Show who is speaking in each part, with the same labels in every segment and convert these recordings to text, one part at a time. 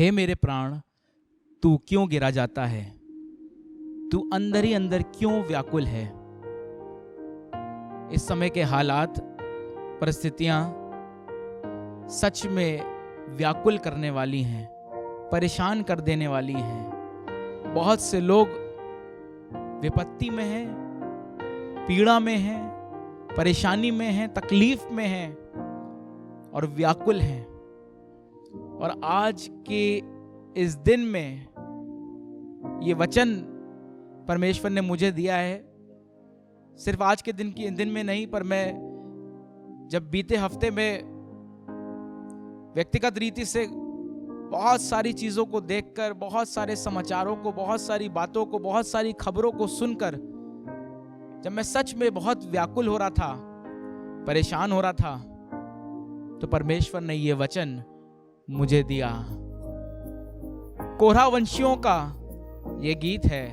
Speaker 1: हे मेरे प्राण तू क्यों गिरा जाता है, तू अंदर ही अंदर क्यों व्याकुल है। इस समय के हालात, परिस्थितियां सच में व्याकुल करने वाली हैं, परेशान कर देने वाली हैं। बहुत से लोग विपत्ति में हैं, पीड़ा में हैं, परेशानी में हैं, तकलीफ में हैं और व्याकुल हैं। और आज के इस दिन में ये वचन परमेश्वर ने मुझे दिया है, सिर्फ आज के दिन में नहीं, पर मैं जब बीते हफ्ते में व्यक्तिगत रीति से बहुत सारी चीजों को देखकर, बहुत सारे समाचारों को, बहुत सारी बातों को, बहुत सारी खबरों को सुनकर जब मैं सच में बहुत व्याकुल हो रहा था, परेशान हो रहा था, तो परमेश्वर ने ये वचन मुझे दिया। कोरहा वंशियों का ये गीत है।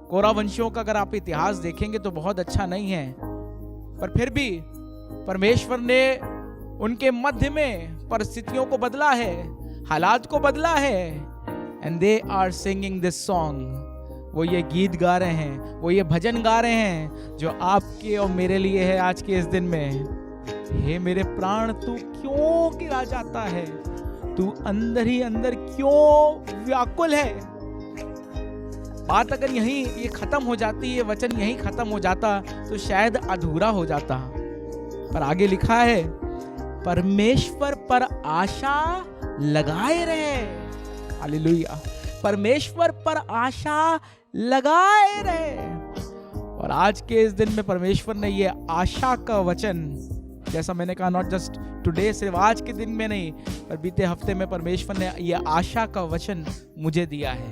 Speaker 1: कोरहा वंशियों का अगर आप इतिहास देखेंगे तो बहुत अच्छा नहीं है, पर फिर भी परमेश्वर ने उनके मध्य में परिस्थितियों को बदला है, हालात को बदला है। And they are singing this song. वो ये गीत गा रहे हैं, वो ये भजन गा रहे हैं जो आपके और मेरे लिए है आज के इस दिन में। हे मेरे प्राण तू क्यों गिरा जाता है, तू अंदर ही अंदर क्यों व्याकुल है। बात अगर यहीं ये खत्म हो जाती, ये वचन यहीं खत्म हो जाता तो शायद अधूरा हो जाता, पर आगे लिखा है परमेश्वर पर आशा लगाए रहे। हालेलुया, परमेश्वर पर आशा लगाए रहे। और आज के इस दिन में परमेश्वर ने ये आशा का वचन, जैसा मैंने कहा, नॉट जस्ट टुडे, सिर्फ आज के दिन में नहीं, पर बीते हफ्ते में परमेश्वर ने ये आशा का वचन मुझे दिया है।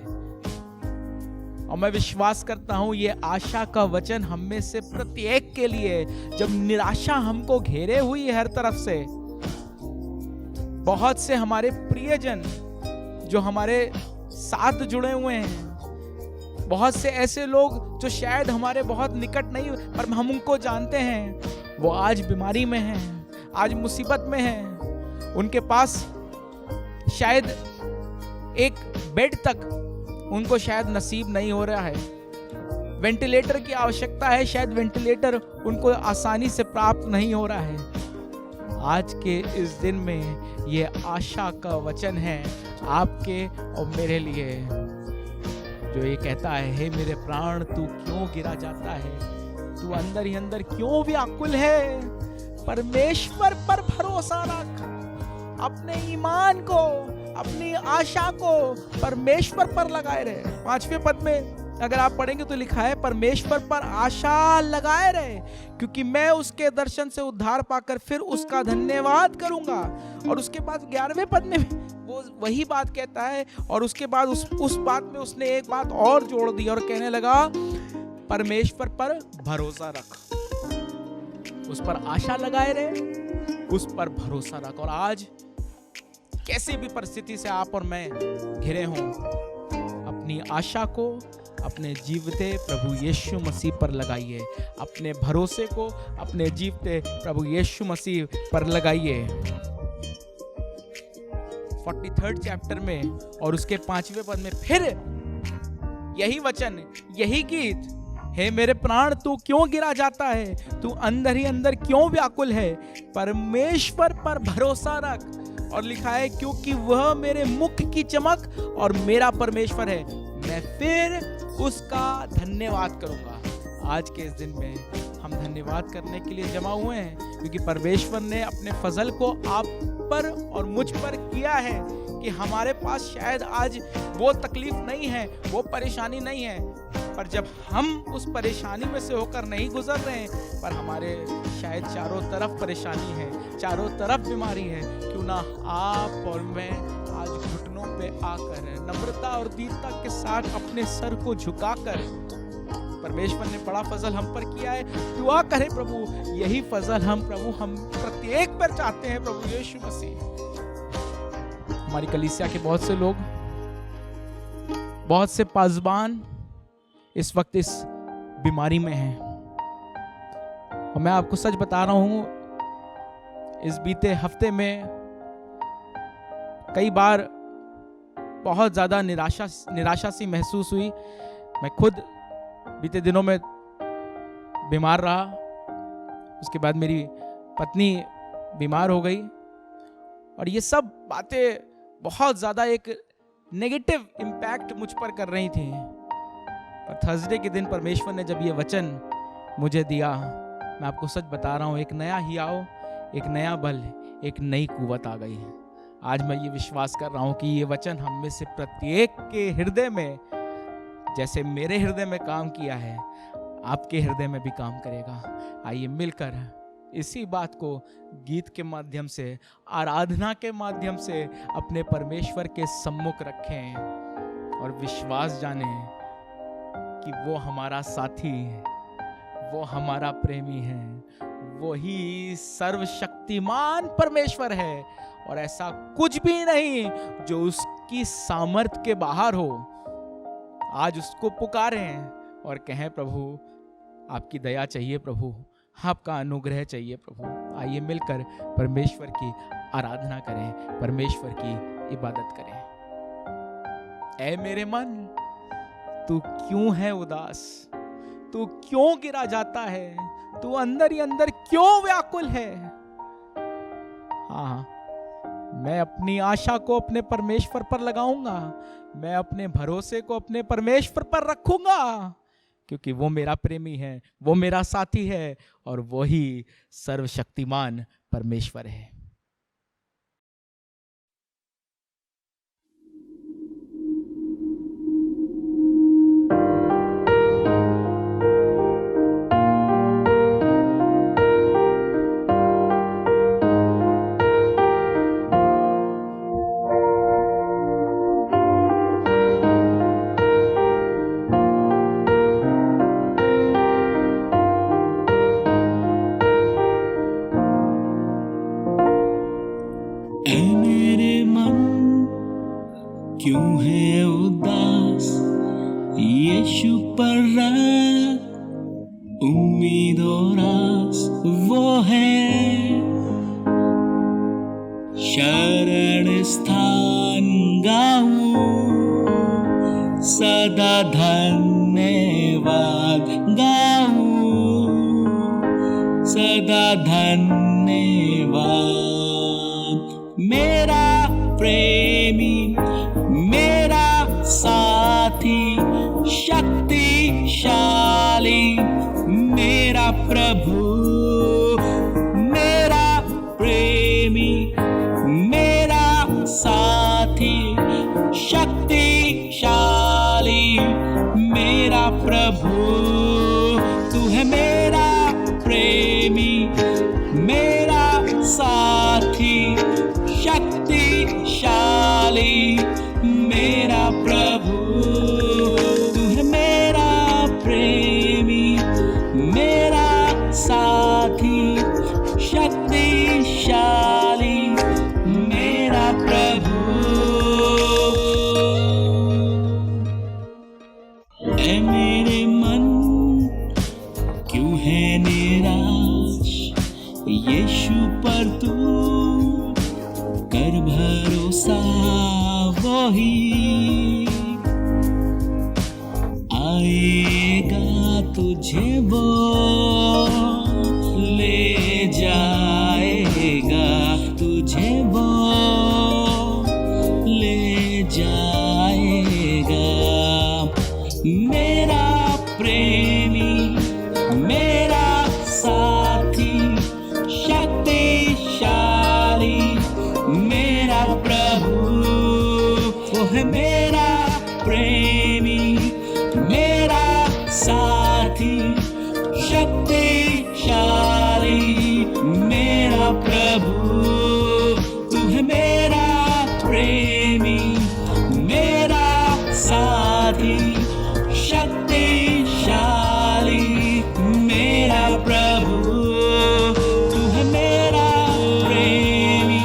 Speaker 1: और मैं विश्वास करता हूं ये आशा का वचन हम में से प्रत्येक के लिए, जब निराशा हमको घेरे हुई है हर तरफ से, बहुत से हमारे प्रियजन जो हमारे साथ जुड़े हुए हैं, बहुत से ऐसे लोग जो शायद हमारे बहुत निकट नहीं पर हम उनको जानते हैं, वो आज बीमारी में हैं, आज मुसीबत में हैं। उनके पास शायद एक बेड तक उनको शायद नसीब नहीं हो रहा है, वेंटिलेटर की आवश्यकता है, शायद वेंटिलेटर उनको आसानी से प्राप्त नहीं हो रहा है। आज के इस दिन में ये आशा का वचन है आपके और मेरे लिए, जो ये कहता है, हे मेरे प्राण तू क्यों गिरा जाता है, तू अंदर ही अंदर क्यों व्याकुल है। परमेश्वर पर भरोसा रख, अपने ईमान को, अपनी आशा को परमेश्वर पर लगाए रहे। 5वें पद में अगर आप पढ़ेंगे तो लिखा है परमेश्वर पर आशा लगाए रहे, क्योंकि मैं उसके दर्शन से उद्धार पाकर फिर उसका धन्यवाद करूंगा। और उसके बाद 11वें पद में वो वही बात कहता है, और उसके बाद उस बात में उसने एक बात और जोड़ दी और कहने लगा परमेश्वर पर भरोसा रख, उस पर आशा लगाए रहे, उस पर भरोसा रख। और आज कैसी भी परिस्थिति से आप और मैं घिरे हों, अपनी आशा को अपने जीवते प्रभु यीशु मसीह पर लगाइए, अपने भरोसे को अपने जीवते प्रभु यीशु मसीह पर लगाइए। 43rd चैप्टर में और उसके 5वें पद में फिर यही वचन, यही गीत, हे मेरे प्राण तू क्यों गिरा जाता है, तू अंदर ही अंदर क्यों व्याकुल है, परमेश्वर पर भरोसा रख। और लिखा है क्योंकि वह मेरे मुख की चमक और मेरा परमेश्वर है, मैं फिर उसका धन्यवाद करूंगा। आज के इस दिन में हम धन्यवाद करने के लिए जमा हुए हैं, क्योंकि परमेश्वर ने अपने फजल को आप पर और मुझ पर किया है कि हमारे पास शायद आज वो तकलीफ नहीं है, वो परेशानी नहीं है, पर जब हम उस परेशानी में से होकर नहीं गुजर रहे हैं, पर हमारे शायद चारों तरफ परेशानी है, चारों तरफ बीमारी है, क्यों ना आप और मैं आज घुटनों पे आकर नम्रता और दीनता के साथ अपने सर को झुकाकर, परमेश्वर ने बड़ा फजल हम पर किया है, दुआ करें प्रभु यही फजल हम प्रत्येक पर चाहते हैं। प्रभु यीशु मसीह, हमारी कलीसिया के बहुत से लोग, बहुत से पासबान इस वक्त इस बीमारी में हैं, और मैं आपको सच बता रहा हूं, इस बीते हफ्ते में कई बार बहुत ज़्यादा निराशा सी महसूस हुई। मैं खुद बीते दिनों में बीमार रहा, उसके बाद मेरी पत्नी बीमार हो गई, और ये सब बातें बहुत ज़्यादा एक नेगेटिव इम्पैक्ट मुझ पर कर रही थी। पर थर्सडे के दिन परमेश्वर ने जब ये वचन मुझे दिया, मैं आपको सच बता रहा हूँ, एक नया हियाव, एक नया बल, एक नई कुव्वत आ गई है। आज मैं ये विश्वास कर रहा हूँ कि ये वचन हम में से प्रत्येक के हृदय में, जैसे मेरे हृदय में काम किया है, आपके हृदय में भी काम करेगा। आइए मिलकर इसी बात को गीत के माध्यम से, आराधना के माध्यम से अपने परमेश्वर के सम्मुख रखें और विश्वास जानें कि वो हमारा साथी है, वो हमारा प्रेमी है, वो ही सर्वशक्तिमान परमेश्वर है, और ऐसा कुछ भी नहीं जो उसकी सामर्थ्य के बाहर हो। आज उसको पुकारें और कहें, प्रभु आपकी दया चाहिए, प्रभु आपका अनुग्रह चाहिए प्रभु। आइए मिलकर परमेश्वर की आराधना करें, परमेश्वर की इबादत करें। ऐ मेरे मन, तू क्यों है उदास? तू क्यों गिरा जाता है? तू अंदर ही अंदर क्यों व्याकुल है? हाँ, मैं अपनी आशा को अपने परमेश्वर पर लगाऊंगा, मैं अपने भरोसे को अपने परमेश्वर पर रखूंगा, क्योंकि वो मेरा प्रेमी है, वो मेरा साथी है, और वो ही सर्वशक्तिमान परमेश्वर है।
Speaker 2: क्यों है उदास यीशु पर उम्मीद और आस वो है शरण स्थान गाऊं सदा धन्यवाद गाऊं सदा धन्यवाद। मेरा प्रेमी मेरा साथी शक्तिशाली मेरा प्रभु मेरा प्रेमी मेरा साथी शक्तिशाली मेरा प्रभु। तू है मेरा प्रेमी मेरा साथी शक्तिशाली मेरा प्रभु। तू है मेरा प्रेमी मेरा साथी शक्तिशाली मेरा प्रभु। ऐ मेरे मन क्यों है निराश यीशु पर तू कर भरोसा वही आएगा तुझे वो ले जाएगा तुझे वो ले जाएगा। मेरा प्रेमी मेरा साथी शक्तिशाली मेरा प्रभु। वो है मेरा प्रेमी मेरा साथी शक्तिशाली मेरा प्रभु। तू है मेरा प्रेमी मेरा साथी शक्तिशाली मेरा प्रभु। तू है मेरा प्रेमी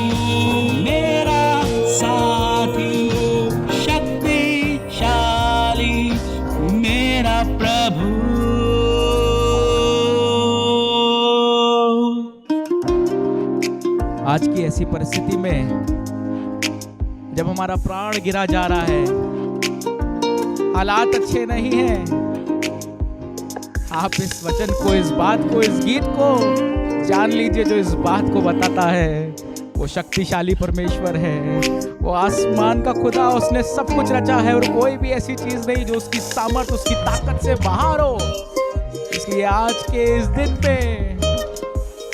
Speaker 2: मेरा साथी शक्तिशाली मेरा प्रभु।
Speaker 1: आज की ऐसी परिस्थिति में जब हमारा प्राण गिरा जा रहा है, हालात अच्छे नहीं हैं, आप इस वचन को, इस बात को, इस गीत को जान लीजिए जो इस बात को बताता है। वो शक्तिशाली परमेश्वर है, वो आसमान का खुदा, उसने सब कुछ रचा है और कोई भी ऐसी चीज नहीं जो उसकी सामर्थ, उसकी ताकत से बाहर हो। इसलिए आज के इस दिन में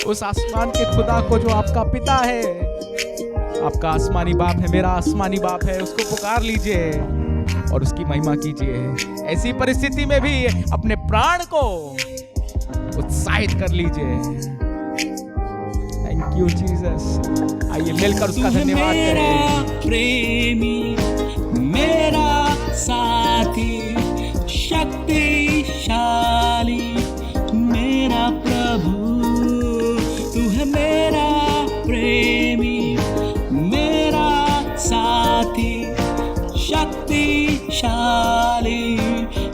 Speaker 1: उस आसमान के खुदा को, जो आपका पिता है, आपका आसमानी बाप है, मेरा आसमानी बाप है, उसको पुकार लीजिए और उसकी महिमा कीजिए। ऐसी परिस्थिति में भी अपने प्राण को उत्साहित कर लीजिए। Thank you Jesus. आइए मिलकर उसका धन्यवाद करें।
Speaker 2: मेरा प्रेमी, मेरा साथी, शक्तिशाली मेरा प्रभु, तू है मेरा प्रेमी, मेरा साथी, शक्तिशाली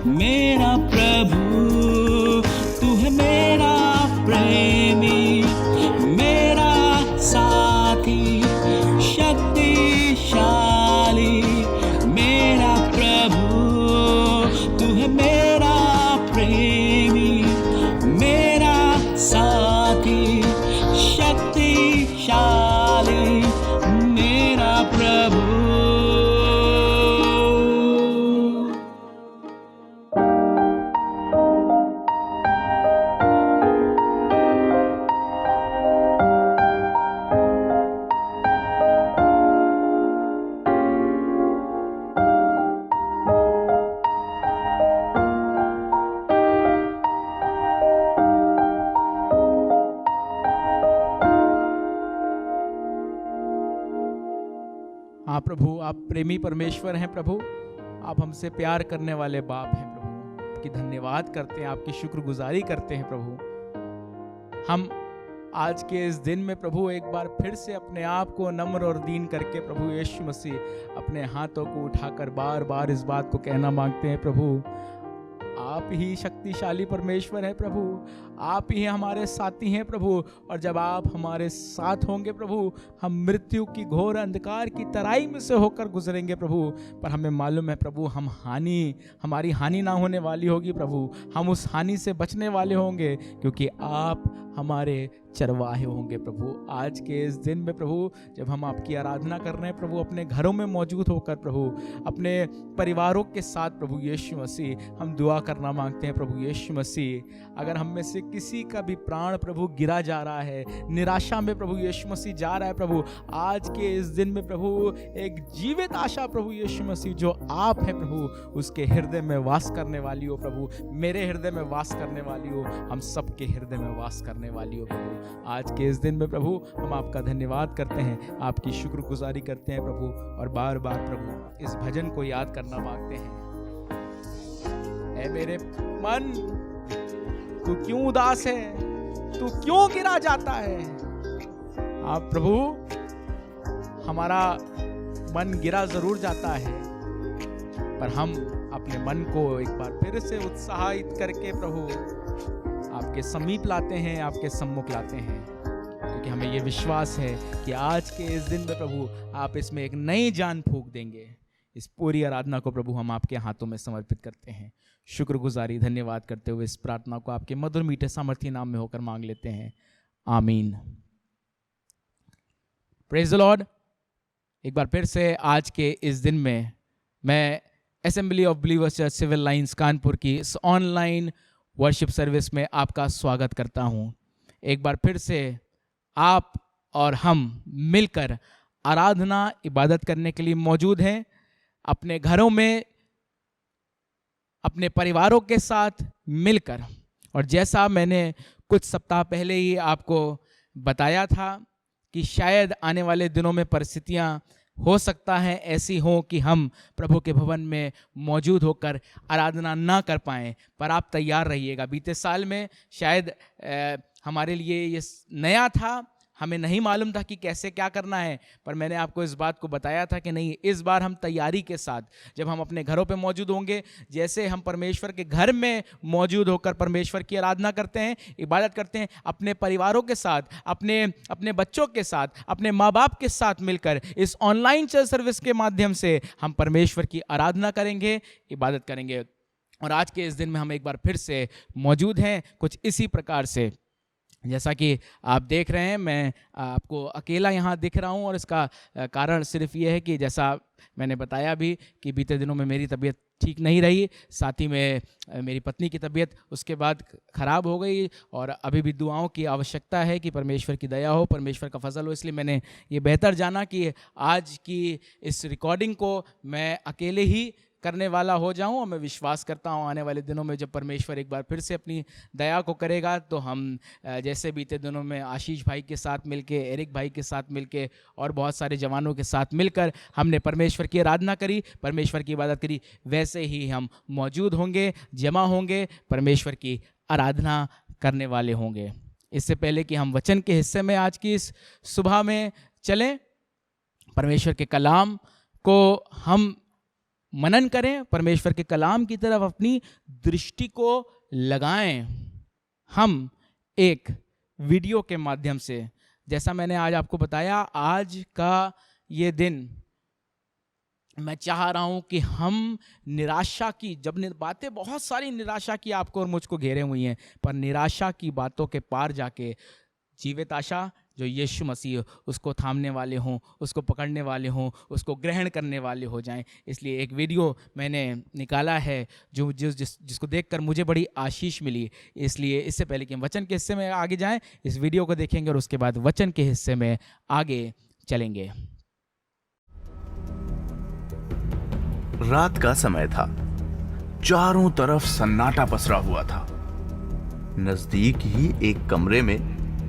Speaker 2: मेरा प्रभु, तू है मेरा प्रेमी, मेरा साथी, शक्तिशाली मेरा प्रभु, तू है मेरा प्रेमी, मेरा साथी, शक्तिशाली मेरा प्रभु।
Speaker 1: हाँ प्रभु, आप प्रेमी परमेश्वर हैं प्रभु, आप हमसे प्यार करने वाले बाप हैं प्रभु। आपकी धन्यवाद करते हैं, आपकी शुक्रगुजारी करते हैं प्रभु। हम आज के इस दिन में प्रभु एक बार फिर से अपने आप को नम्र और दीन करके प्रभु यीशु मसीह अपने हाथों को उठाकर बार बार इस बात को कहना मांगते हैं प्रभु, आप ही शक्तिशाली परमेश्वर हैं प्रभु, आप ही हमारे साथी हैं प्रभु। और जब आप हमारे साथ होंगे प्रभु, हम मृत्यु की घोर अंधकार की तराई में से होकर गुजरेंगे प्रभु। पर हमें मालूम है प्रभु, हमारी हानि ना होने वाली होगी प्रभु, हम उस हानि से बचने वाले होंगे, क्योंकि आप हमारे चरवाहे होंगे प्रभु। आज के इस दिन में प्रभु, जब हम आपकी आराधना कर रहे हैं प्रभु, अपने घरों में मौजूद होकर प्रभु, अपने परिवारों के साथ प्रभु यीशु मसीह, हम दुआ करना मांगते हैं प्रभु यीशु मसीह। अगर हम में से किसी का भी प्राण प्रभु गिरा जा रहा है, निराशा में प्रभु यीशु मसीह जा रहा है प्रभु, आज के इस दिन में प्रभु एक जीवित आशा प्रभु यीशु मसीह जो आप हैं प्रभु, उसके हृदय में वास करने वाली हो प्रभु, मेरे हृदय में वास करने वाली हो, हम सबके हृदय में वास करने वाली हो प्रभु। आज के इस दिन में प्रभु हम आपका धन्यवाद करते हैं, आपकी शुक्रगुजारी करते हैं प्रभु, और बार बार प्रभु इस भजन को याद करना मांगते हैं। ऐ मेरे मन, तू क्यों उदास है, तू क्यों गिरा जाता है। आप प्रभु, हमारा मन गिरा जरूर जाता है, पर हम अपने मन को एक बार फिर से उत्साहित करके प्रभु आपके समीप लाते हैं, आपके सम्मुख लाते हैं, क्योंकि हमें ये विश्वास है कि आज के इस दिन में प्रभु आप इसमें एक नई जान फूंक देंगे। इस पूरी आराधना को प्रभु हम आपके हाथों में समर्पित करते हैं, शुक्रगुजारी धन्यवाद करते हुए इस प्रार्थना को आपके मधुर मीठे सामर्थी नाम में होकर मांग लेते हैं, आमीन। Praise the Lord. एक बार फिर से आज के इस दिन में मैं assembly of believers church civil lines Kanpur की इस ऑनलाइन वर्शिप सर्विस में आपका स्वागत करता हूं। एक बार फिर से आप और हम मिलकर आराधना इबादत करने के लिए मौजूद हैं, अपने घरों में, अपने परिवारों के साथ मिलकर। और जैसा मैंने कुछ सप्ताह पहले ही आपको बताया था कि शायद आने वाले दिनों में परिस्थितियां हो सकता है ऐसी हो कि हम प्रभु के भवन में मौजूद होकर आराधना ना कर पाएं, पर आप तैयार रहिएगा। बीते साल में शायद हमारे लिए ये नया था, हमें नहीं मालूम था कि कैसे क्या करना है, पर मैंने आपको इस बात को बताया था कि नहीं, इस बार हम तैयारी के साथ, जब हम अपने घरों पे मौजूद होंगे, जैसे हम परमेश्वर के घर में मौजूद होकर परमेश्वर की आराधना करते हैं, इबादत करते हैं, अपने परिवारों के साथ, अपने बच्चों के साथ, अपने माँ बाप के साथ मिलकर इस ऑनलाइन चर्च सर्विस के माध्यम से हम परमेश्वर की आराधना करेंगे, इबादत करेंगे। और आज के इस दिन में हम एक बार फिर से मौजूद हैं कुछ इसी प्रकार से। जैसा कि आप देख रहे हैं, मैं आपको अकेला यहाँ दिख रहा हूँ, और इसका कारण सिर्फ ये है कि जैसा मैंने बताया भी कि बीते दिनों में मेरी तबीयत ठीक नहीं रही, साथ ही में मेरी पत्नी की तबीयत उसके बाद ख़राब हो गई, और अभी भी दुआओं की आवश्यकता है कि परमेश्वर की दया हो, परमेश्वर का फजल हो। इसलिए मैंने ये बेहतर जाना कि आज की इस रिकॉर्डिंग को मैं अकेले ही करने वाला हो जाऊं, और मैं विश्वास करता हूं आने वाले दिनों में जब परमेश्वर एक बार फिर से अपनी दया को करेगा, तो हम जैसे बीते दिनों में आशीष भाई के साथ मिलके, एरिक भाई के साथ मिलके, और बहुत सारे जवानों के साथ मिलकर हमने परमेश्वर की आराधना करी, परमेश्वर की इबादत करी, वैसे ही हम मौजूद होंगे, जमा होंगे, परमेश्वर की आराधना करने वाले होंगे। इससे पहले कि हम वचन के हिस्से में आज की इस सुबह में चलें, परमेश्वर के कलाम को हम मनन करें, परमेश्वर के कलाम की तरफ अपनी दृष्टि को लगाएं। हम एक वीडियो के माध्यम से, जैसा मैंने आज आपको बताया, आज का ये दिन मैं चाह रहा हूं कि हम निराशा की, जब बातें बहुत सारी निराशा की आपको और मुझको घेरे हुई हैं, पर निराशा की बातों के पार जाके जीवित आशा जो यीशु मसीह, उसको थामने वाले हों, उसको पकड़ने वाले हों, उसको ग्रहण करने वाले हो जाएं। इसलिए एक वीडियो मैंने निकाला है जिसको देखकर मुझे बड़ी आशीष मिली। इसलिए इससे पहले कि हम वचन के हिस्से में आगे जाएं, इस वीडियो को देखेंगे और उसके बाद वचन के हिस्से में आगे चलेंगे।
Speaker 3: रात का समय था, चारों तरफ सन्नाटा पसरा हुआ था। नजदीक ही एक कमरे में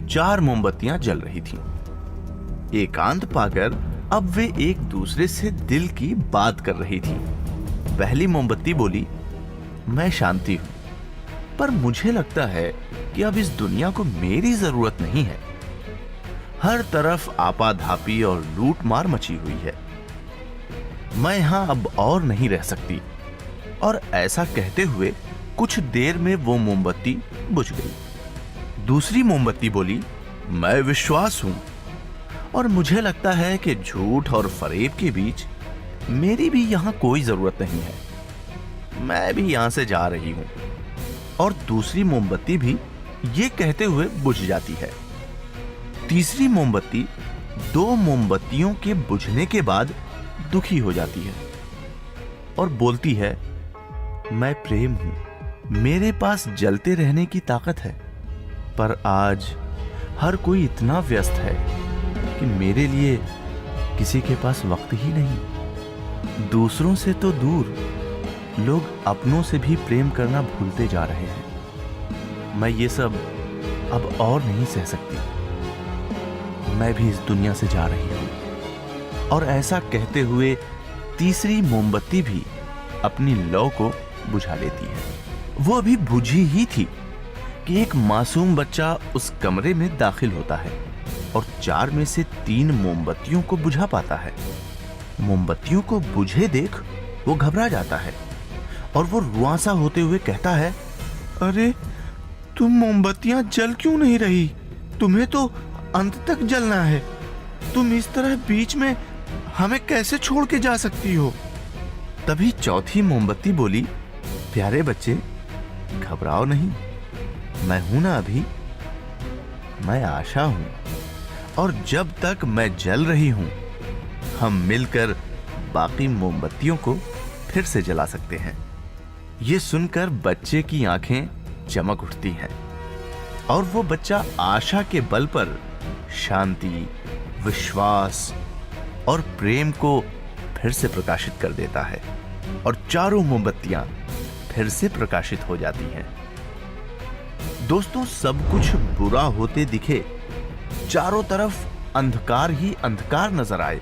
Speaker 3: 4 मोमबत्तियां जल रही थीं। एकांत पाकर अब वे एक दूसरे से दिल की बात कर रही थीं। पहली मोमबत्ती बोली, मैं शांति हूं, पर मुझे लगता है कि अब इस दुनिया को मेरी जरूरत नहीं है। हर तरफ आपाधापी और लूटमार मची हुई है। मैं यहां अब और नहीं रह सकती। और ऐसा कहते हुए कुछ देर में वो मोमबत्ती बुझ गई। दूसरी मोमबत्ती बोली, मैं विश्वास हूं, और मुझे लगता है कि झूठ और फरेब के बीच मेरी भी यहां कोई जरूरत नहीं है। मैं भी यहां से जा रही हूं। और दूसरी मोमबत्ती भी ये कहते हुए बुझ जाती है। तीसरी मोमबत्ती 2 मोमबत्तियों के बुझने के बाद दुखी हो जाती है और बोलती है, मैं प्रेम हूं, मेरे पास जलते रहने की ताकत है, पर आज हर कोई इतना व्यस्त है कि मेरे लिए किसी के पास वक्त ही नहीं। दूसरों से तो दूर, लोग अपनों से भी प्रेम करना भूलते जा रहे हैं। मैं ये सब अब और नहीं सह सकती। मैं भी इस दुनिया से जा रही हूं। और ऐसा कहते हुए तीसरी मोमबत्ती भी अपनी लौ को बुझा लेती है। वो अभी बुझी ही थी कि एक मासूम बच्चा उस कमरे में दाखिल होता है और 4 में से 3 मोमबत्तियों को बुझा पाता है। मोमबत्तियों को बुझे देख वो घबरा जाता है और वो रुआंसा होते हुए कहता है, अरे तुम मोमबत्तियां जल क्यों नहीं रही? तुम्हें तो अंत तक जलना है। तुम इस तरह बीच में हमें कैसे छोड़ के जा सकती हो? तभी चौथी मोमबत्ती बोली, प्यारे बच्चे घबराओ नहीं, मैं हूं ना अभी। मैं आशा हूं और जब तक मैं जल रही हूं हम मिलकर बाकी मोमबत्तियों को फिर से जला सकते हैं। ये सुनकर बच्चे की आंखें चमक उठती हैं और वो बच्चा आशा के बल पर शांति, विश्वास और प्रेम को फिर से प्रकाशित कर देता है और चारों मोमबत्तियां फिर से प्रकाशित हो जाती हैं। दोस्तों, सब कुछ बुरा होते दिखे, चारों तरफ अंधकार ही अंधकार नजर आए,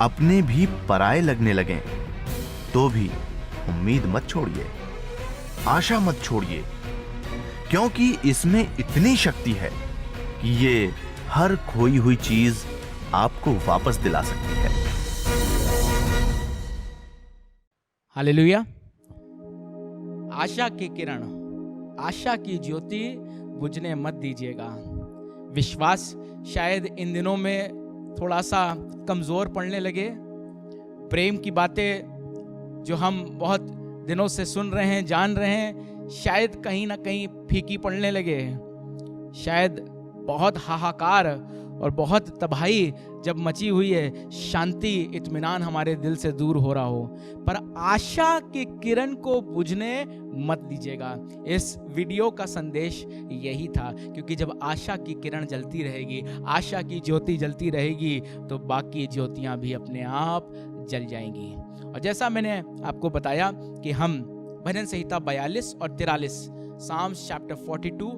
Speaker 3: अपने भी पराये लगने लगे, तो भी उम्मीद मत छोड़िए, आशा मत छोड़िए, क्योंकि इसमें इतनी शक्ति है कि ये हर खोई हुई चीज आपको वापस दिला सकती है।
Speaker 1: हालेलुया। आशा की किरण, आशा की ज्योति बुझने मत दीजिएगा। विश्वास शायद इन दिनों में थोड़ा सा कमजोर पड़ने लगे। प्रेम की बातें जो हम बहुत दिनों से सुन रहे हैं, जान रहे हैं, शायद कहीं ना कहीं फीकी पड़ने लगे। शायद बहुत हाहाकार और बहुत तबाही जब मची हुई है, शांति इत्मीनान हमारे दिल से दूर हो रहा हो। पर आशा की किरण को बुझने मत दीजिएगा। इस वीडियो का संदेश यही था, क्योंकि जब आशा की किरण जलती रहेगी, आशा की ज्योति जलती रहेगी, तो बाकी ज्योतियां भी अपने आप जल जाएंगी। और जैसा मैंने आपको बताया कि हम भजन संहिता 42 और 43, साम्स चैप्टर 42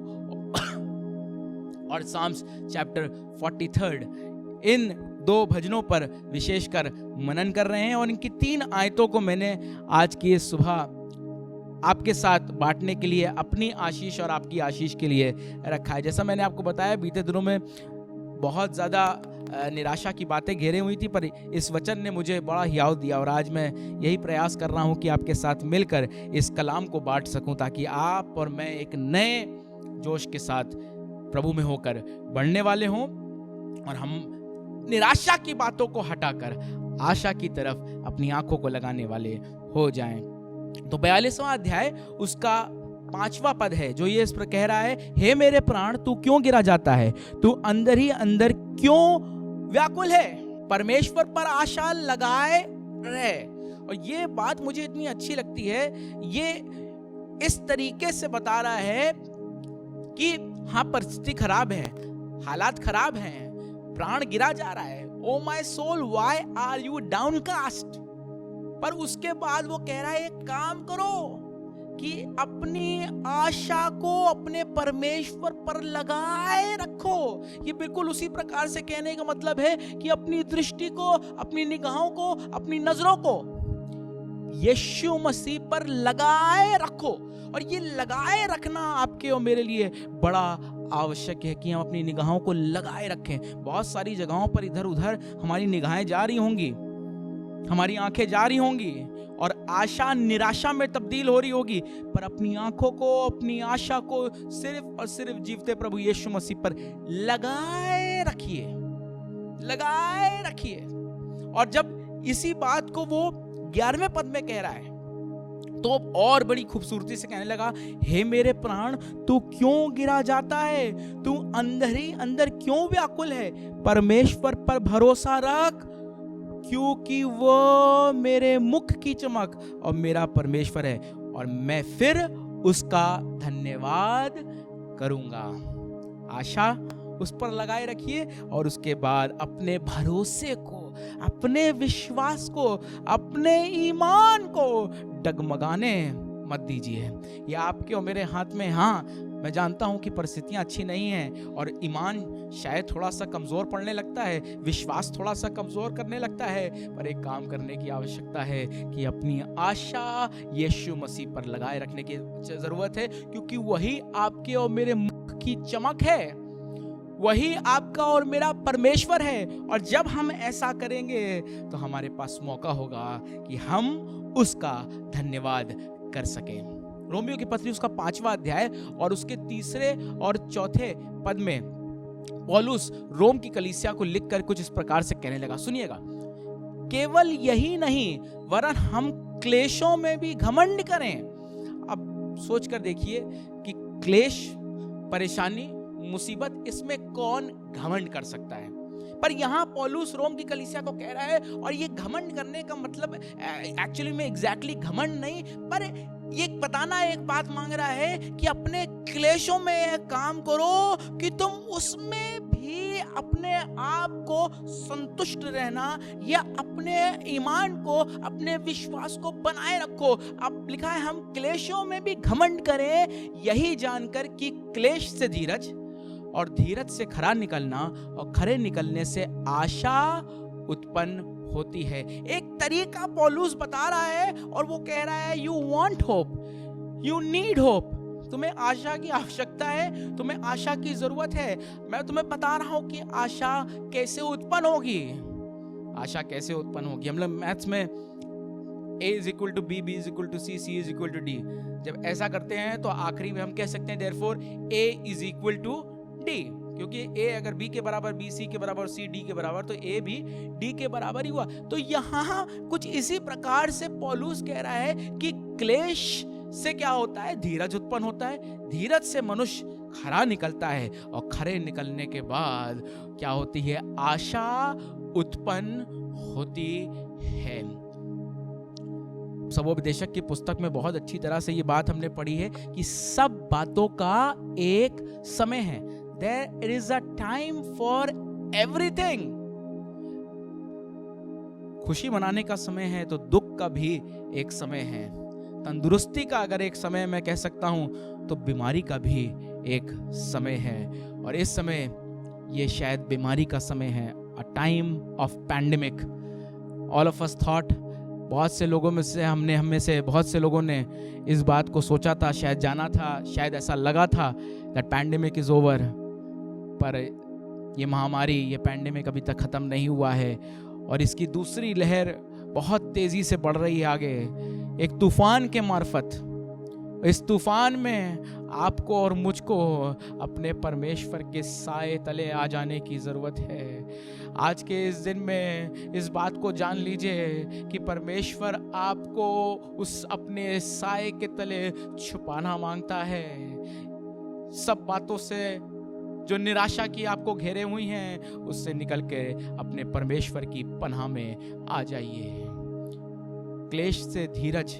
Speaker 1: और साम्स चैप्टर 43, इन 2 भजनों पर विशेषकर मनन कर रहे हैं। और इनकी 3 आयतों को मैंने आज की सुबह आपके साथ बांटने के लिए, अपनी आशीष और आपकी आशीष के लिए रखा है। जैसा मैंने आपको बताया, बीते दिनों में बहुत ज़्यादा निराशा की बातें घेरे हुई थी, पर इस वचन ने मुझे बड़ा हियाव दिया। और आज मैं यही प्रयास कर रहा हूँ कि आपके साथ मिलकर इस कलाम को बांट सकूँ, ताकि आप और मैं एक नए जोश के साथ प्रभु में होकर बढ़ने वाले हों और हम निराशा की बातों को हटाकर आशा की तरफ अपनी आंखों को लगाने वाले हो जाएं। तो 42वां अध्याय उसका 5वां पद है, जो ये इस पर कह रहा है, हे मेरे प्राण तू क्यों गिरा जाता है, तू अंदर ही अंदर क्यों व्याकुल है, परमेश्वर पर आशा लगाए रहे। और ये बात मुझे इतनी अच्छी लगती है। ये इस तरीके से बता रहा है कि हाँ, परिस्थिति खराब है, हालात खराब हैं, प्राण गिरा जा रहा है, O my soul why are you downcast. पर उसके बाद वो कह रहा है, एक काम करो कि अपनी आशा को अपने परमेश्वर पर लगाए रखो। ये बिल्कुल उसी प्रकार से कहने का मतलब है कि अपनी दृष्टि को, अपनी निगाहों को, अपनी नजरों को यीशु मसीह पर लगाए रखो। और ये लगाए रखना आपके और मेरे लिए बड़ा आवश्यक है कि हम अपनी निगाहों को लगाए रखें। बहुत सारी जगहों पर इधर उधर हमारी निगाहें जा रही होंगी, हमारी आंखें जा रही होंगी और आशा निराशा में तब्दील हो रही होगी, पर अपनी आंखों को, अपनी आशा को सिर्फ और सिर्फ जीवते प्रभु यीशु मसीह पर लगाए रखिए, लगाए रखिए। और जब इसी बात को वो 11वें पद में कह रहा है, तो और बड़ी खूबसूरती से कहने लगा, हे मेरे प्राण तू क्यों गिरा जाता है, तू अंदर ही अंदर क्यों व्याकुल है, परमेश्वर पर भरोसा रख, क्योंकि वो मेरे मुख की चमक और मेरा परमेश्वर है, और मैं फिर उसका धन्यवाद करूंगा। आशा उस पर लगाए रखिए और उसके बाद अपने भरोसे को, अपने विश्वास को, अपने ईमान को डगमगाने मत दीजिए। ये आपके और मेरे हाथ में। हाँ, मैं जानता हूं कि परिस्थितियां अच्छी नहीं हैं और ईमान शायद थोड़ा सा कमजोर पड़ने लगता है, विश्वास थोड़ा सा कमजोर करने लगता है, पर एक काम करने की आवश्यकता है कि अपनी आशा यीशु मसीह पर लगाए रखने की जरूरत है, क्योंकि वही आपके और मेरे मुख की चमक है, वही आपका और मेरा परमेश्वर है। और जब हम ऐसा करेंगे तो हमारे पास मौका होगा कि हम उसका धन्यवाद कर सकें। रोमियो की पत्री उसका 5वां अध्याय और उसके 3 और 4 पद में पौलुस रोम की कलीसिया को लिखकर कुछ इस प्रकार से कहने लगा, सुनिएगा। केवल यही नहीं, वरन हम क्लेशों में भी घमंड करें। अब सोच कर देखिए कि क्लेश, परेशानी, मुसीबत, इसमें कौन घमंड कर सकता है। पर यहां पौलुस रोम की कलीसिया को कह रहा है, और ये घमंड करने का मतलब एक्चुअली में एग्जैक्टली घमंड नहीं, पर ये बताना एक बात मांग रहा है कि अपने क्लेशों में यह काम करो कि तुम उसमें भी अपने आप को संतुष्ट रहना या अपने ईमान को, अपने विश्वास को बनाए रखो। अब लिखा है हम क्लेशों में भी घमंड करें, यही जानकर कि क्लेश से धीरज और धीरज से खरा निकलना और खरे निकलने से आशा उत्पन्न होती है। एक तरीका पौलुस बता रहा है और वो कह रहा है, you want hope, you need hope, तुम्हें आशा की आवश्यकता है, तुम्हें आशा की जरूरत है। मैं तुम्हें बता रहा हूं कि आशा कैसे उत्पन्न होगी। आशा कैसे उत्पन्न होगी? हम लोग मैथ्स में A is equal to B, B is equal to C, C is equal to D, जब ऐसा करते हैं तो आखिरी में हम कह सकते हैं therefore A is equal to D, क्योंकि A अगर B के बराबर, B C के बराबर, C D के बराबर, तो A भी D के बराबर ही हुआ। तो यहाँ कुछ इसी प्रकार से पौलुस कह रहा है कि क्लेश से क्या होता है? धीरज उत्पन्न होता है। धीरज से मनुष्य खरा निकलता है, और खरे निकलने के बाद क्या होती है? आशा उत्पन्न होती है। सबोपदेशक की पुस्तक में बहुत अच्छी तरह से ये बात हमने पढ़ी है कि सब बातों का एक समय है। There is a time for everything. खुशी मनाने का समय है तो दुख का भी एक समय है। तंदुरुस्ती का अगर एक समय मैं कह सकता हूं, तो बीमारी का भी एक समय है। और इस समय ये शायद बीमारी का समय है, a time of pandemic. All of us thought, बहुत से लोगों में से हमें से बहुत से लोगों ने इस बात को सोचा था, शायद जाना था, शायद ऐसा लगा था that pandemic is over, पर ये महामारी, ये पैंडेमिक अभी तक ख़त्म नहीं हुआ है और इसकी दूसरी लहर बहुत तेज़ी से बढ़ रही है आगे, एक तूफान के मार्फत। इस तूफान में आपको और मुझको अपने परमेश्वर के साए तले आ जाने की ज़रूरत है। आज के इस दिन में इस बात को जान लीजिए कि परमेश्वर आपको उस अपने साए के तले छुपाना मांगता है। सब बातों से जो निराशा की आपको घेरे हुई हैं, उससे निकल के अपने परमेश्वर की पनाह में आ जाइए। क्लेश से धीरज,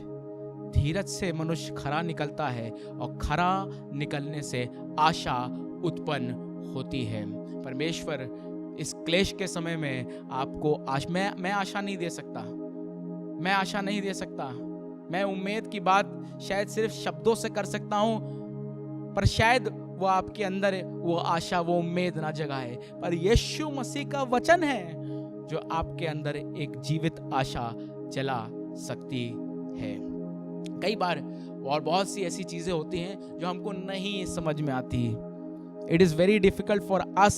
Speaker 1: धीरज से मनुष्य खरा निकलता है और खरा निकलने से आशा उत्पन्न होती है। परमेश्वर इस क्लेश के समय में आपको मैं आशा नहीं दे सकता, मैं आशा नहीं दे सकता। मैं उम्मीद की बात शायद सिर्फ शब्दों से कर सकता हूं, पर शायद वो आपके अंदर वो आशा, वो उम्मीद ना जगाए। पर यीशु मसीह का वचन है जो आपके अंदर एक जीवित आशा जला सकती है। कई बार और बहुत सी ऐसी चीजें होती हैं जो हमको नहीं समझ में आती। It is very difficult for us,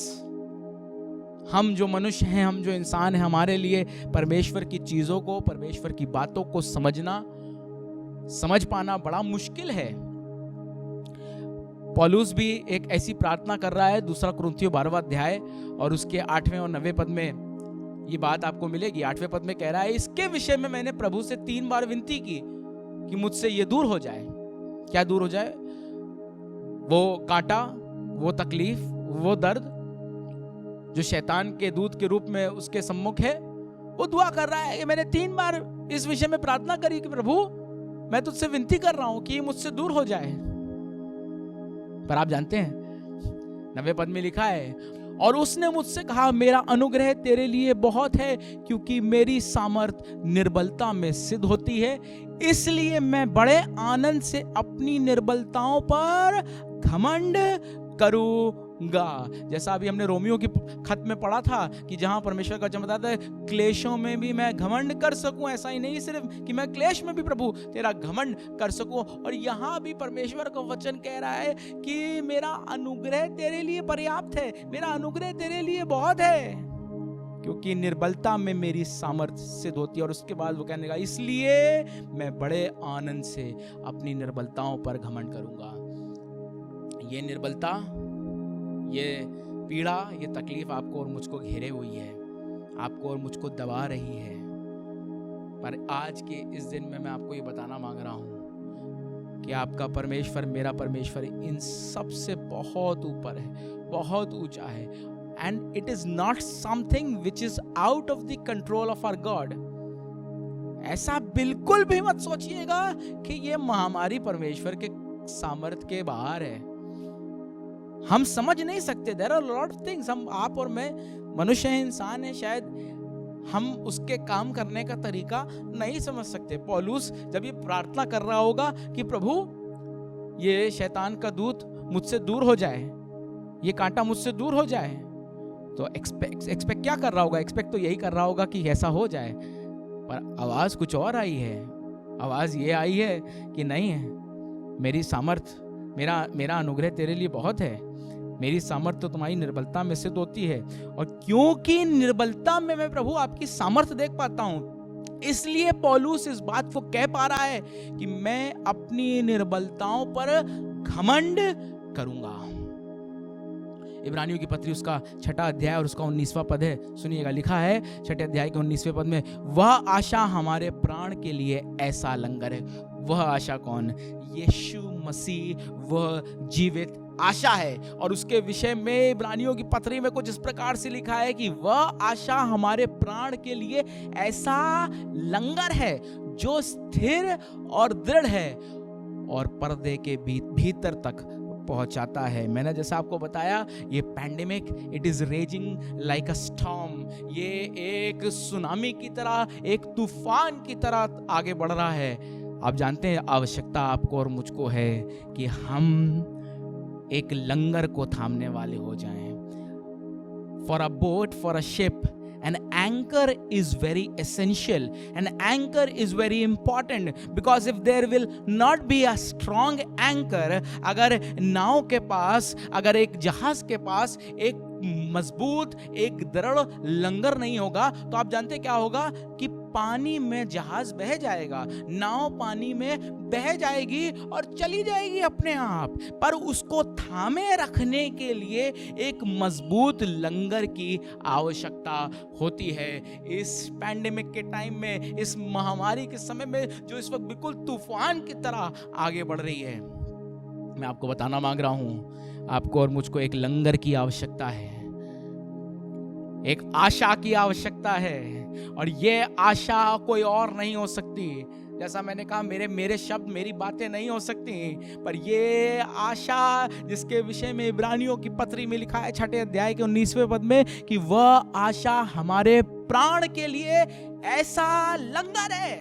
Speaker 1: हम जो मनुष्य हैं, हम जो इंसान हैं, हमारे लिए परमेश्वर की चीजों को, परमेश्वर की बातों को समझ पाना बड़ा मुश्किल है। पौलुस भी एक ऐसी प्रार्थना कर रहा है, 2 कुरिन्थियों 12वां अध्याय और उसके 8वें और 9वें पद में ये बात आपको मिलेगी। 8वें पद में कह रहा है, इसके विषय में मैंने प्रभु से 3 बार विनती की कि मुझसे ये दूर हो जाए। क्या दूर हो जाए? वो कांटा, वो तकलीफ, वो दर्द जो शैतान के दूत के रूप में उसके सम्मुख है। वो दुआ कर रहा है कि मैंने 3 बार इस विषय में प्रार्थना करी कि प्रभु मैं तुझसे विनती कर रहा हूं कि ये मुझसे दूर हो जाए। पर आप जानते हैं 9वें पद में लिखा है, और उसने मुझसे कहा, मेरा अनुग्रह तेरे लिए बहुत है, क्योंकि मेरी सामर्थ निर्बलता में सिद्ध होती है। इसलिए मैं बड़े आनंद से अपनी निर्बलताओं पर घमंड करूंगा। जैसा अभी हमने रोमियो की खत में पढ़ा था कि जहां परमेश्वर का वचन बताता है, क्लेशों में भी मैं घमंड कर सकूं। ऐसा ही नहीं सिर्फ कि मैं क्लेश में भी प्रभु तेरा घमंड कर सकूं। और यहां भी परमेश्वर का वचन कह रहा है कि मेरा अनुग्रह तेरे लिए पर्याप्त है, मेरा अनुग्रह तेरे लिए बहुत है, क्योंकि निर्बलता में मेरी सामर्थ्य सिद्ध होती है। और उसके बाद वो कहने लगा, इसलिए मैं बड़े आनंद से अपनी निर्बलताओं पर घमंड करूंगा। ये निर्बलता, ये पीड़ा, ये तकलीफ आपको और मुझको घेरे हुई है, आपको और मुझको दबा रही है। पर आज के इस दिन में मैं आपको ये बताना मांग रहा हूं कि आपका परमेश्वर, मेरा परमेश्वर इन सब से बहुत ऊपर है, बहुत ऊंचा है। And it is not something which is out of the control of our God. ऐसा बिल्कुल भी मत सोचिएगा कि ये महामारी परमेश्वर के सामर्थ्य के बाहर है। हम समझ नहीं सकते। There are lot of things, हम, आप और मैं मनुष्य हैं, इंसान है, शायद हम उसके काम करने का तरीका नहीं समझ सकते। पौलुस जब ये प्रार्थना कर रहा होगा कि प्रभु ये शैतान का दूत मुझसे दूर हो जाए, ये कांटा मुझसे दूर हो जाए, तो एक्सपेक्ट क्या कर रहा होगा? एक्सपेक्ट तो यही कर रहा होगा कि ऐसा हो जाए। पर आवाज कुछ और आई है। आवाज ये आई है कि नहीं है, मेरी सामर्थ मेरा अनुग्रह तेरे लिए बहुत है, मेरी सामर्थ्य तो तुम्हारी निर्बलता में सिद्ध होती है। और क्योंकि निर्बलता में मैं प्रभु आपकी सामर्थ्य देख पाता हूं, इसलिए पौलुस इस बात को कह पा रहा है कि मैं अपनी निर्बलताओं पर घमंड करूंगा। इब्रानियों की पत्री उसका 6 अध्याय और उसका 19वां पद है, सुनिएगा। लिखा है 6 अध्याय के 19वें पद में, वह आशा हमारे प्राण के लिए ऐसा लंगर है। वह आशा कौन? यीशु मसीह वह जीवित आशा है। और उसके विषय में इब्रानियों की पत्री में कुछ इस प्रकार से लिखा है कि वह आशा हमारे प्राण के लिए ऐसा लंगर है जो स्थिर और दृढ़ है और पर्दे के भीतर तक पहुंचाता है। मैंने जैसा आपको बताया, ये pandemic it is raising like a storm, ये एक सुनामी की तरह, एक तूफान की तरह आगे बढ़ रहा है। आप जानते हैं आवश्यकता आपको और मुझको है कि हम एक लंगर को थामने वाले हो जाएं। For a boat, for a ship, an anchor is very essential, an anchor is very important, because if there will not be a strong anchor, अगर नाव के पास, अगर एक जहाज के पास एक मजबूत, एक दृढ़ लंगर नहीं होगा, तो आप जानते क्या होगा कि पानी में जहाज बह जाएगा, नाव पानी में बह जाएगी और चली जाएगी अपने आप। पर उसको थामे रखने के लिए एक मजबूत लंगर की आवश्यकता होती है। इस पैंडेमिक के टाइम में, इस महामारी के समय में जो इस वक्त बिल्कुल तूफान की तरह आगे बढ़ रही है, मैं आपको बताना मांग रहा हूं, आपको और मुझको एक लंगर की आवश्यकता है, एक आशा की आवश्यकता है। और ये आशा कोई और नहीं हो सकती। जैसा मैंने कहा, मेरे शब्द, मेरी बातें नहीं हो सकती, पर ये आशा जिसके विषय में इब्रानियों की पत्री में लिखा है 6 अध्याय के 19वें पद में कि वह आशा हमारे प्राण के लिए ऐसा लंगर है।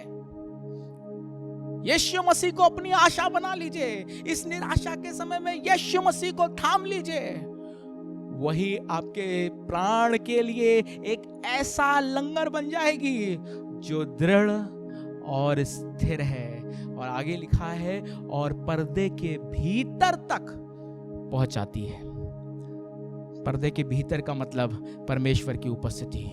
Speaker 1: यीशु मसीह को अपनी आशा बना लीजिए। इस निराशा के समय में यीशु मसीह को थाम लीजिए। वही आपके प्राण के लिए एक ऐसा लंगर बन जाएगी जो दृढ़ और स्थिर है। और आगे लिखा है, और पर्दे के भीतर तक पहुंचाती है। पर्दे के भीतर का मतलब परमेश्वर की उपस्थिति।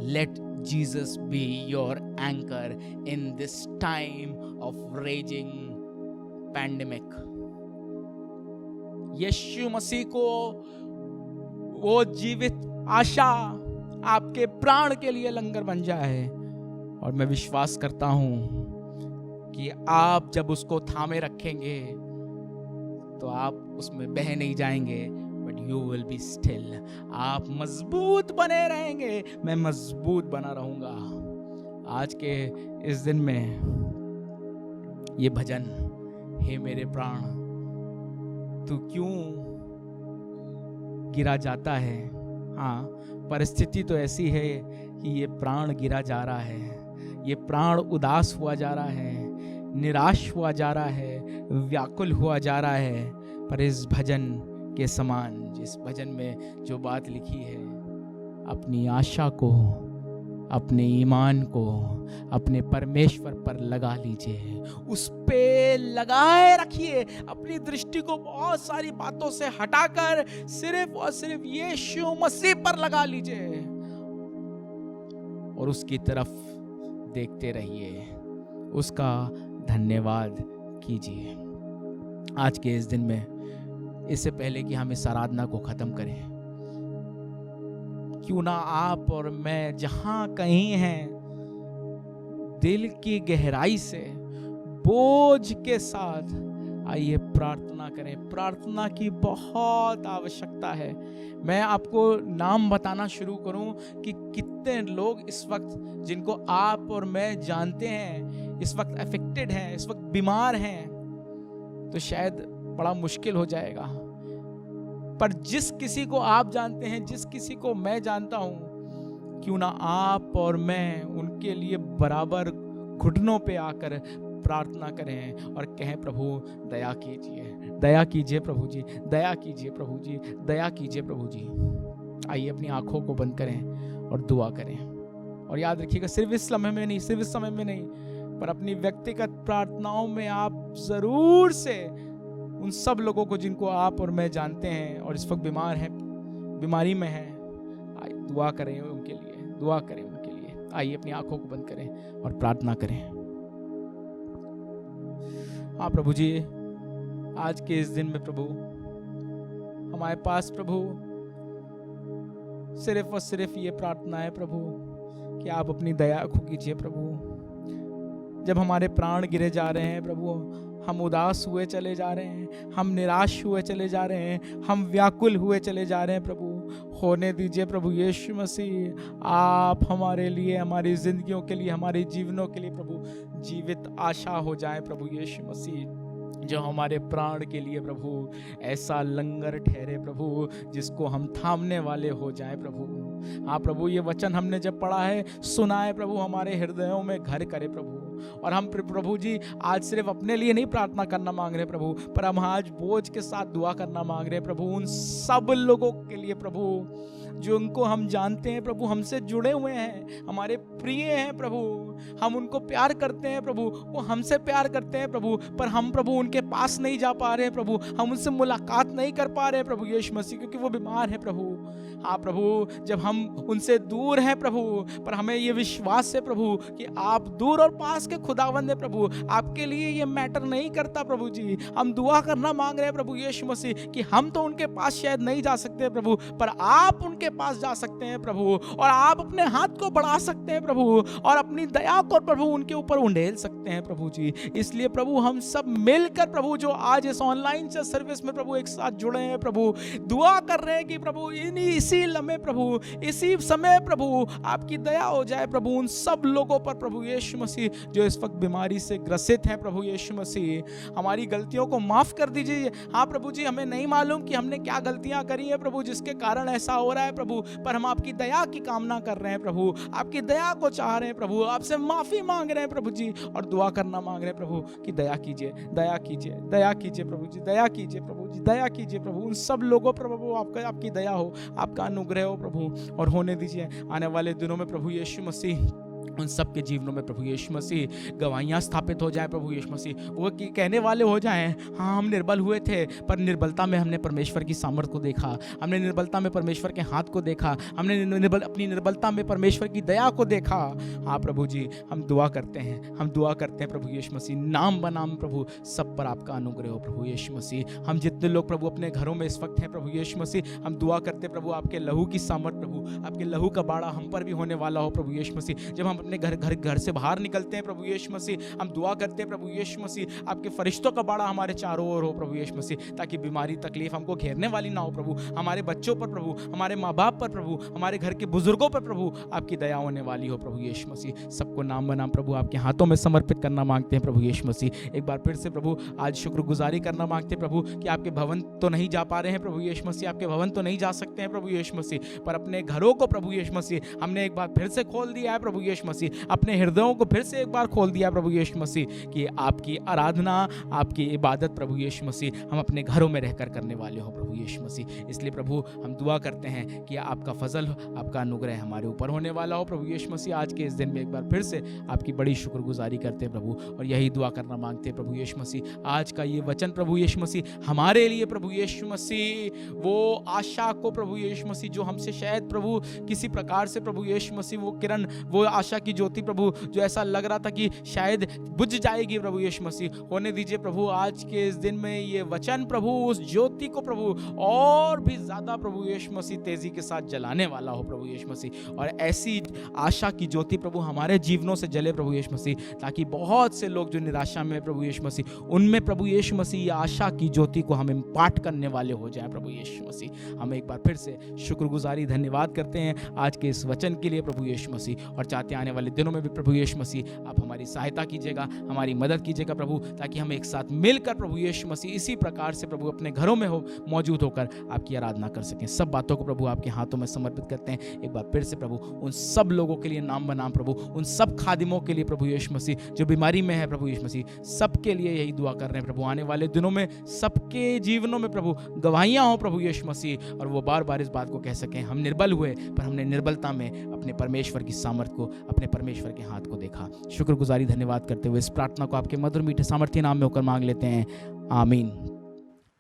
Speaker 1: Let Jesus be your anchor in this time of raging pandemic. यीशु मसीह को वो जीवित आशा आपके प्राण के लिए लंगर बन जाए। और मैं विश्वास करता हूं कि आप जब उसको थामे रखेंगे तो आप उसमें बह नहीं जाएंगे, but you will be still. आप मजबूत बने रहेंगे, मैं मजबूत बना रहूंगा। आज के इस दिन में ये भजन, हे मेरे प्राण तू क्यों गिरा जाता है। हाँ, परिस्थिति तो ऐसी है कि ये प्राण गिरा जा रहा है, ये प्राण उदास हुआ जा रहा है, निराश हुआ जा रहा है, व्याकुल हुआ जा रहा है। पर इस भजन के समान, जिस भजन में जो बात लिखी है, अपनी आशा को, अपने ईमान को अपने परमेश्वर पर लगा लीजिए, उस पे लगाए रखिए। अपनी दृष्टि को बहुत सारी बातों से हटाकर सिर्फ और सिर्फ यीशु मसीह पर लगा लीजिए और उसकी तरफ देखते रहिए, उसका धन्यवाद कीजिए। आज के इस दिन में, इससे पहले कि हम इस आराधना को खत्म करें, क्यों ना आप और मैं जहां कहीं हैं, दिल की गहराई से बोझ के साथ आइए प्रार्थना करें। प्रार्थना की बहुत आवश्यकता है। मैं आपको नाम बताना शुरू करूं कि कितने लोग इस वक्त, जिनको आप और मैं जानते हैं, इस वक्त अफेक्टेड हैं, इस वक्त बीमार हैं, तो शायद बड़ा मुश्किल हो जाएगा। पर जिस किसी को आप जानते हैं, जिस किसी को मैं जानता हूं, क्यों ना आप और मैं उनके लिए बराबर घुटनों पे आकर प्रार्थना करें और कहें, प्रभु दया कीजिए, दया कीजिए प्रभु जी, दया कीजिए प्रभु जी, दया कीजिए प्रभु जी। आइए अपनी आंखों को बंद करें और दुआ करें। और याद रखिएगा, सिर्फ इस समय में नहीं, पर अपनी व्यक्तिगत प्रार्थनाओं में आप जरूर से उन सब लोगों को जिनको आप और मैं जानते हैं और इस वक्त बीमार हैं, बीमारी में हैं, आइए दुआ करें उनके लिए, दुआ करें उनके लिए। आइए अपनी आंखों को बंद करें और प्रार्थना करें। हाँ प्रभु जी, आज के इस दिन में प्रभु हमारे पास प्रभु सिर्फ और सिर्फ ये प्रार्थना है प्रभु कि आप अपनी दया को कीजिए प्रभु। जब हमारे प्राण गिरे जा रहे हैं प्रभु, हम उदास हुए चले जा रहे हैं, हम निराश हुए चले जा रहे हैं, हम व्याकुल हुए चले जा रहे हैं प्रभु, होने दीजिए प्रभु यीशु मसीह। आप हमारे लिए, हमारी जिंदगियों के लिए, हमारे जीवनों के लिए प्रभु जीवित आशा हो जाए प्रभु यीशु मसीह, जो हमारे प्राण के लिए प्रभु ऐसा लंगर ठहरे प्रभु जिसको हम थामने वाले हो जाएं प्रभु। हाँ प्रभु, ये वचन हमने जब पढ़ा है, सुना है प्रभु, हमारे हृदयों में घर करे प्रभु। और हम प्रभु जी आज सिर्फ अपने लिए नहीं प्रार्थना करना मांग रहे प्रभु, पर हम आज बोझ के साथ दुआ करना मांग रहे प्रभु उन सब लोगों के लिए प्रभु जो उनको हम जानते हैं प्रभु, हमसे जुड़े हुए हैं, हमारे प्रिय हैं प्रभु, हम उनको प्यार करते हैं प्रभु, वो हमसे प्यार करते हैं प्रभु, पर हम प्रभु उनके पास नहीं जा पा रहे हैं प्रभु, हम उनसे मुलाकात नहीं कर पा रहे हैं प्रभु यीशु मसीह, क्योंकि वो बीमार है प्रभु। हाँ प्रभु, जब हम उनसे दूर हैं प्रभु, पर हमें ये विश्वास है प्रभु कि आप दूर और पास के खुदावंद है प्रभु, आपके लिए ये मैटर नहीं करता प्रभु जी। हम दुआ करना मांग रहे हैं प्रभु यीशु मसीह कि हम तो उनके पास शायद नहीं जा सकते प्रभु, पर आप उनके पास जा सकते हैं प्रभु, और आप अपने हाथ को बढ़ा सकते हैं प्रभु, और अपनी दया को प्रभु उनके ऊपर उंडेल सकते हैं प्रभु जी। इसलिए प्रभु हम सब मिलकर प्रभु जो आज इस ऑनलाइन से सर्विस में प्रभु एक साथ जुड़े हैं प्रभु, दुआ कर रहे हैं कि प्रभु इसी लम्हे प्रभु, इसी समय प्रभु आपकी दया हो जाए प्रभु उन सब लोगों पर प्रभु यीशु मसीह जो इस वक्त बीमारी से ग्रसित हैं प्रभु यीशु मसीह। हमारी गलतियों को माफ कर दीजिए। हाँ प्रभु जी, हमें नहीं मालूम कि हमने क्या गलतियां करी है प्रभु जिसके कारण ऐसा हो रहा है प्रभु, पर हम आपकी दया की कामना कर रहे हैं प्रभु, आपकी दया को चाह रहे हैं प्रभु, आपसे माफी मांग रहे हैं प्रभु जी, और दुआ करना मांग रहे हैं प्रभु कि दया कीजिए, दया कीजिए, दया कीजिए प्रभु जी, दया कीजिए प्रभु जी, दया कीजिए प्रभु उन सब लोगों पर प्रभु आपकी दया हो, आपका अनुग्रह हो प्रभु, और होने दीजिए आने वाले दिनों में प्रभु यीशु मसीह उन सब के जीवनों में प्रभु यीशु मसीह गवाहियाँ स्थापित हो जाए प्रभु यीशु मसीह, वो कहने वाले हो जाएं, हाँ हम निर्बल हुए थे पर निर्बलता में हमने परमेश्वर की सामर्थ को देखा, हमने निर्बलता में परमेश्वर के हाथ को देखा, हमने अपनी निर्बलता में परमेश्वर की दया को देखा। हाँ प्रभु जी, हम दुआ करते हैं, हम दुआ करते हैं प्रभु यीशु मसीह, नाम बनाम प्रभु सब पर आपका अनुग्रह हो प्रभु यीशु मसीह। हम जितने लोग प्रभु अपने घरों में इस वक्त हैं प्रभु यीशु मसीह, हम दुआ करते प्रभु आपके लहू की सामर्थ प्रभु, आपके लहू का बाड़ा हम पर भी होने वाला हो प्रभु यीशु मसीह। जब हम अपने घर से बाहर निकलते हैं प्रभु यीशु मसीह, हम दुआ करते हैं प्रभु यीशु मसीह आपके फरिश्तों का बाड़ा हमारे चारों ओर हो प्रभु यीशु मसीह, ताकि बीमारी तकलीफ हमको घेरने वाली ना हो प्रभु, हमारे बच्चों पर प्रभु, हमारे माँ बाप पर प्रभु, हमारे घर के बुजुर्गों पर प्रभु आपकी दया होने वाली हो प्रभु यीशु मसीह। सबको नाम बनाम प्रभु आपके हाथों में समर्पित करना मांगते हैं प्रभु यीशु मसीह। एक बार फिर से प्रभु आज शुक्रगुजारी करना मांगते हैं प्रभु कि आपके भवन तो नहीं जा पा रहे हैं प्रभु यीशु मसीह, आपके भवन तो नहीं जा सकते हैं प्रभु यीशु मसीह, पर अपने घरों को प्रभु यीशु मसीह हमने एक बार फिर से खोल दिया है प्रभु यीशु मसीह, अपने हृदयों को फिर से एक बार खोल दिया प्रभु यीशु मसीह कि आपकी आराधना, आपकी इबादत प्रभु यीशु मसीह हम अपने घरों में रहकर करने वाले हो प्रभु यीशु मसीह। इसलिए प्रभु हम दुआ करते हैं कि आपका फजल, आपका अनुग्रह हमारे ऊपर होने वाला हो प्रभु यीशु मसीह। आज के इस दिन में एक बार फिर से आपकी बड़ी शुक्रगुजारी करते हैं प्रभु, और यही दुआ करना मांगते हैं प्रभु यीशु मसीह। आज का ये वचन प्रभु यीशु मसीह हमारे लिए प्रभु यीशु मसीह वो आशा को प्रभु यीशु मसीह जो हमसे शायद प्रभु किसी प्रकार से प्रभु यीशु मसीह वो किरण, वो आशा की ज्योति प्रभु जो ऐसा लग रहा था कि शायद बुझ जाएगी प्रभु यीशु मसीह, होने दीजिए प्रभु आज के इस दिन में ये वचन प्रभु उस ज्योति को प्रभु और भी ज्यादा प्रभु यीशु मसीह तेजी के साथ जलाने वाला हो प्रभु यीशु मसीह, और ऐसी आशा की ज्योति प्रभु हमारे जीवनों से जले प्रभु यीशु मसीह, ताकि बहुत से लोग जो निराशा में प्रभु यीशु मसीह उनमें प्रभु यीशु मसीह ये आशा की ज्योति को हम इम्पार्ट करने वाले हो जाए प्रभु यीशु मसीह। हम एक बार फिर से शुक्रगुजारी धन्यवाद करते हैं आज के इस वचन के लिए प्रभु यीशु मसीह, और चाहते हैं आने वाले दिनों में भी प्रभु यीशु मसीह आप हमारी सहायता कीजिएगा, हमारी मदद कीजिएगा प्रभु, ताकि हम एक साथ मिलकर प्रभु यीशु मसीह इसी प्रकार से प्रभु अपने घरों में हो मौजूद होकर आपकी आराधना कर सकें। सब बातों को प्रभु आपके हाथों में समर्पित करते हैं। एक बार फिर से प्रभु उन सब लोगों के लिए नाम बनाम प्रभु, उन सब खादिमों के लिए प्रभु यीशु मसीह जो बीमारी में है प्रभु यीशु मसीह, सबके लिए यही दुआ कर रहे हैं प्रभु। आने वाले दिनों में सबके जीवनों में प्रभु गवाहियां हो प्रभु यीशु मसीह, और वो बार बार इस बात को कह सकें हम निर्बल हुए पर हमने निर्बलता में अपने परमेश्वर की सामर्थ को, अपने परमेश्वर के हाथ को देखा। शुक्रगुजारी धन्यवाद करते हुए इस प्रार्थना को आपके मधुर मीठे सामर्थ्य नाम में होकर मांग लेते हैं, आमीन।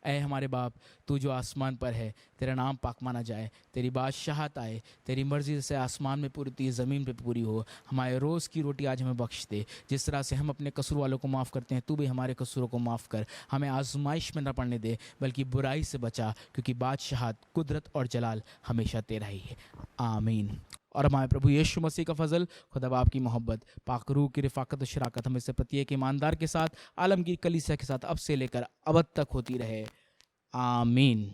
Speaker 1: ऐ हमारे बाप, तू जो आसमान पर है, तेरा नाम पाक माना जाए, तेरी बादशाहत आए, तेरी मर्जी जैसे आसमान में पूरी होती है ज़मीन पे पूरी हो। हमारे रोज़ की रोटी आज हमें बख्श दे, जिस तरह से हम अपने कसूर वालों को माफ़ करते हैं, तू भी हमारे कसूरों को माफ़ कर। हमें आजमाइश में न पड़ने दे, बल्कि बुराई से बचा, क्योंकि बादशाहत, कुदरत और जलाल हमेशा तेरा ही है। आमीन। और हमारे प्रभु यीशु मसीह का फजल, खुदा बाप की मोहब्बत, पाक रूह की रिफ़ाकत और शराकत हमें से प्रत्येक ईमानदार के साथ, आलम की कलीसिया के साथ अब से लेकर अब तक होती रहे। आमीन।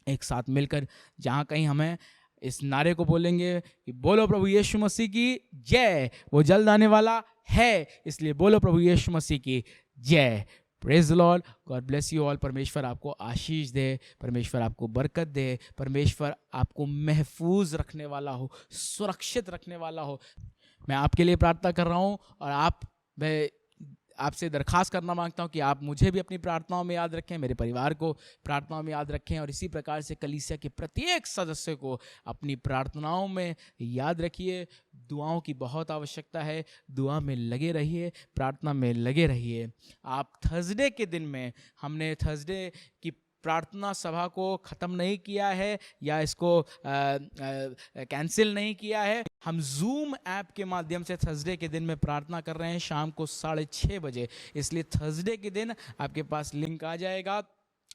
Speaker 1: एक साथ मिलकर जहाँ कहीं हमें इस नारे को बोलेंगे कि बोलो प्रभु यीशु मसीह की जय, वो जल्द आने वाला है, इसलिए बोलो प्रभु यीशु मसीह की जय। Praise the Lord, God bless you all. परमेश्वर आपको आशीष दे, परमेश्वर आपको बरकत दे, परमेश्वर आपको महफूज रखने वाला हो, सुरक्षित रखने वाला हो। मैं आपके लिए प्रार्थना कर रहा हूँ और मैं आपसे दरख्वास्त करना मांगता हूँ कि आप मुझे भी अपनी प्रार्थनाओं में याद रखें, मेरे परिवार को प्रार्थनाओं में याद रखें, और इसी प्रकार से कलीसिया के प्रत्येक सदस्य को अपनी प्रार्थनाओं में याद रखिए। दुआओं की बहुत आवश्यकता है, दुआ में लगे रहिए, प्रार्थना में लगे रहिए। आप थर्सडे के दिन में, हमने थर्सडे की प्रार्थना सभा को ख़त्म नहीं किया है या इसको कैंसिल नहीं किया है। हम जूम ऐप के माध्यम से थर्सडे के दिन में प्रार्थना कर रहे हैं शाम को 6:30 बजे। इसलिए थर्सडे के दिन आपके पास लिंक आ जाएगा,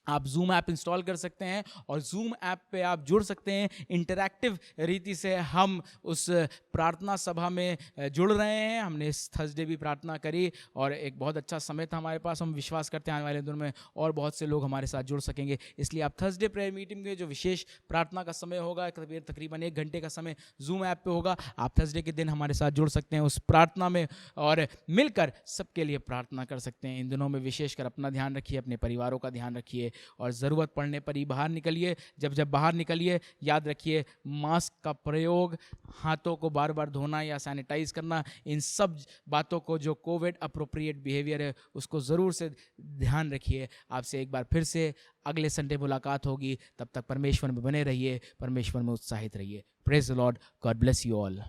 Speaker 1: आप जूम ऐप इंस्टॉल कर सकते हैं और जूम ऐप पे आप जुड़ सकते हैं। इंटरैक्टिव रीति से हम उस प्रार्थना सभा में जुड़ रहे हैं। हमने इस थर्सडे भी प्रार्थना करी और एक बहुत अच्छा समय था हमारे पास। हम विश्वास करते हैं आने वाले दिनों में और बहुत से लोग हमारे साथ जुड़ सकेंगे। इसलिए आप थर्सडे प्रेयर मीटिंग में जो विशेष प्रार्थना का समय होगा, तकरीबन 1 घंटे का समय जूम ऐप पे होगा, आप थर्सडे के दिन हमारे साथ जुड़ सकते हैं उस प्रार्थना में और मिलकर सबके लिए प्रार्थना कर सकते हैं। इन दिनों में विशेषकर अपना ध्यान रखिए, अपने परिवारों का ध्यान रखिए और ज़रूरत पड़ने पर ही बाहर निकलिए। जब बाहर निकलिए याद रखिए मास्क का प्रयोग, हाथों को बार बार धोना या सैनिटाइज करना, इन सब बातों को जो कोविड अप्रोप्रिएट बिहेवियर है उसको ज़रूर से ध्यान रखिए। आपसे एक बार फिर से अगले संडे मुलाकात होगी। तब तक परमेश्वर में बने रहिए, परमेश्वर में उत्साहित रहिए। Praise the Lord, God bless you all.